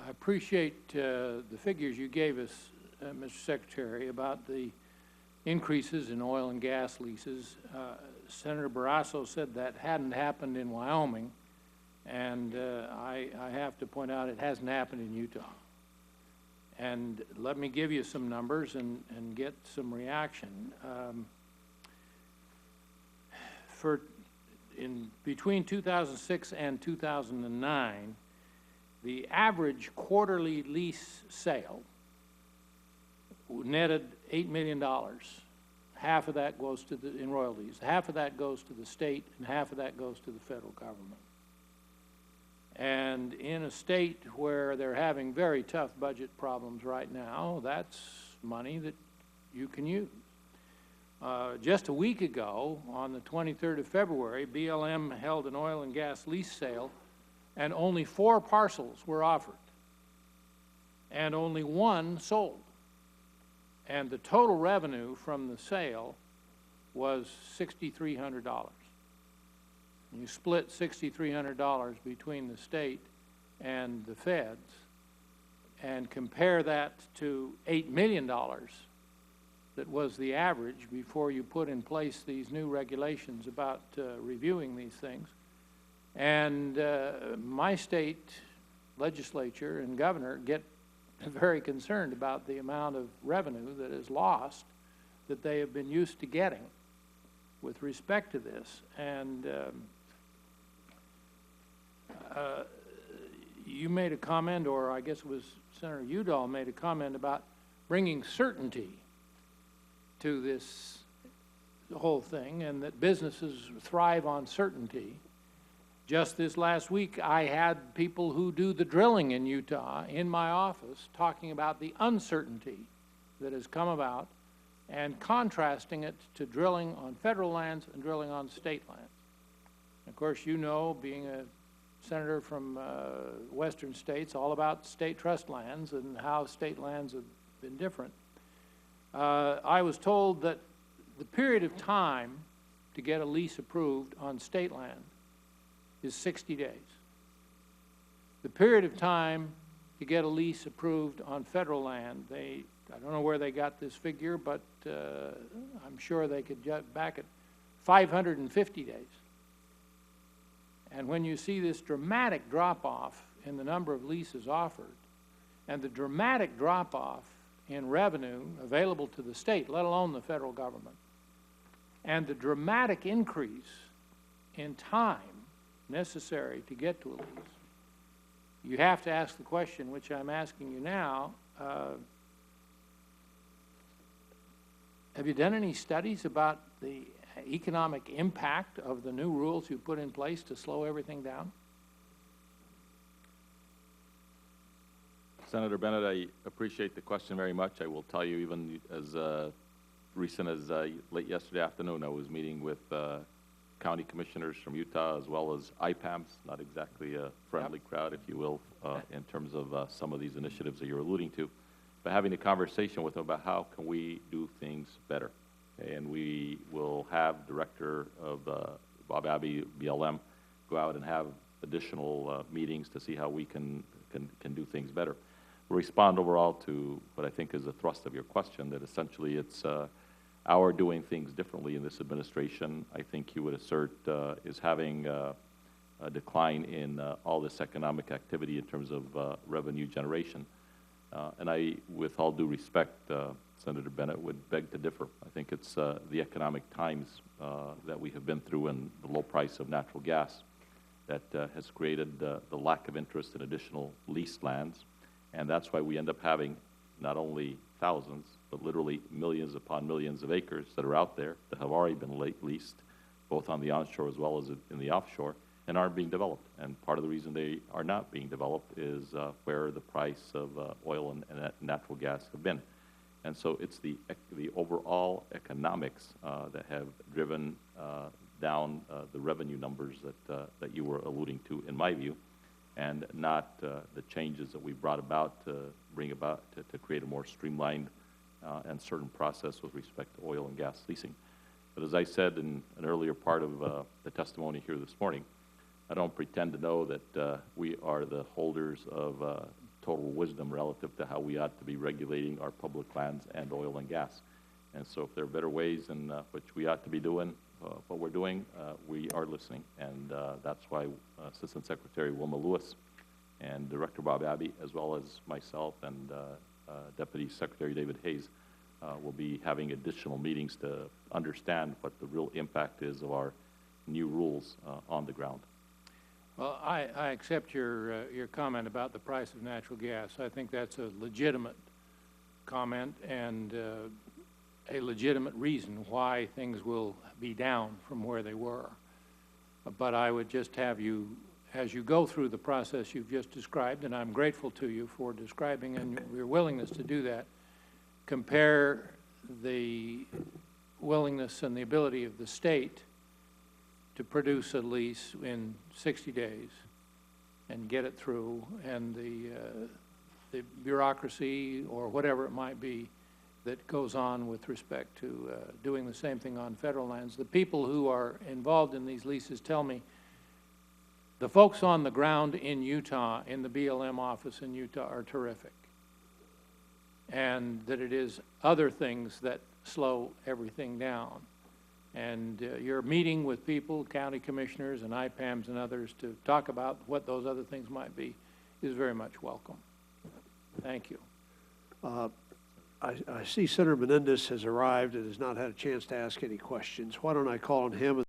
I appreciate the figures you gave us, Mr. Secretary, about the increases in oil and gas leases. Senator Barrasso said that hadn't happened in Wyoming, and I have to point out it hasn't happened in Utah. And let me give you some numbers and get some reaction. Between 2006 and 2009, the average quarterly lease sale netted $8 million. Half of that goes to in royalties. Half of that goes to the state, and half of that goes to the federal government. And in a state where they're having very tough budget problems right now, that's money that you can use. Just a week ago, on the 23rd of February, BLM held an oil and gas lease sale, and only 4 parcels were offered, and only 1 sold. And the total revenue from the sale was $6,300. You split $6,300 between the state and the feds and compare that to $8 million that was the average before you put in place these new regulations about reviewing these things. And my state legislature and governor get very concerned about the amount of revenue that is lost that they have been used to getting with respect to this. And you made a comment, or I guess it was Senator Udall made a comment about bringing certainty to this whole thing, and that businesses thrive on certainty. Just this last week, I had people who do the drilling in Utah in my office talking about the uncertainty that has come about and contrasting it to drilling on federal lands and drilling on state lands. Of course, you know, being a senator from western states, all about state trust lands and how state lands have been different. I was told that the period of time to get a lease approved on state land is 60 days. The period of time to get a lease approved on federal land, I don't know where they got this figure, but I'm sure they could get back at 550 days. And when you see this dramatic drop-off in the number of leases offered, and the dramatic drop-off in revenue available to the state, let alone the federal government, and the dramatic increase in time necessary to get to a lease, you have to ask the question, which I'm asking you now, have you done any studies about the economic impact of the new rules you put in place to slow everything down? Senator Bennett, I appreciate the question very much. I will tell you, even as recent as late yesterday afternoon, I was meeting with county commissioners from Utah, as well as IPAMs, not exactly a friendly crowd, if you will, in terms of some of these initiatives that you're alluding to, but having a conversation with them about how can we do things better. And we will have Director of Bob Abbey, BLM, go out and have additional meetings to see how we can do things better. We'll respond overall to what I think is the thrust of your question, that essentially it's our doing things differently in this administration, I think you would assert, is having a decline in all this economic activity in terms of revenue generation. And I, with all due respect, Senator Bennett, would beg to differ. I think it's the economic times that we have been through and the low price of natural gas that has created the lack of interest in additional leased lands. And that's why we end up having not only thousands, but literally millions upon millions of acres that are out there that have already been leased, both on the onshore as well as in the offshore, and aren't being developed. And part of the reason they are not being developed is where the price of oil and natural gas have been. And so it's the overall economics that have driven down the revenue numbers that you were alluding to, in my view, and not the changes that we brought about to bring about to create a more streamlined and certain process with respect to oil and gas leasing. But as I said in an earlier part of the testimony here this morning, I don't pretend to know that we are the holders of total wisdom relative to how we ought to be regulating our public lands and oil and gas. And so if there are better ways in which we ought to be doing what we're doing, we are listening. And that's why Assistant Secretary Wilma Lewis and Director Bob Abbey, as well as myself and Deputy Secretary David Hayes, will be having additional meetings to understand what the real impact is of our new rules on the ground. Well, I accept your comment about the price of natural gas. I think that's a legitimate comment and a legitimate reason why things will be down from where they were. But I would just have you, as you go through the process you've just described, and I'm grateful to you for describing and your willingness to do that, compare the willingness and the ability of the state to produce a lease in 60 days and get it through, and the bureaucracy or whatever it might be that goes on with respect to doing the same thing on federal lands. The people who are involved in these leases tell me the folks on the ground in Utah, in the BLM office in Utah, are terrific, and that it is other things that slow everything down. And you're meeting with people, county commissioners and IPAMs and others, to talk about what those other things might be is very much welcome. Thank you. I see Senator Menendez has arrived and has not had a chance to ask any questions. Why don't I call on him?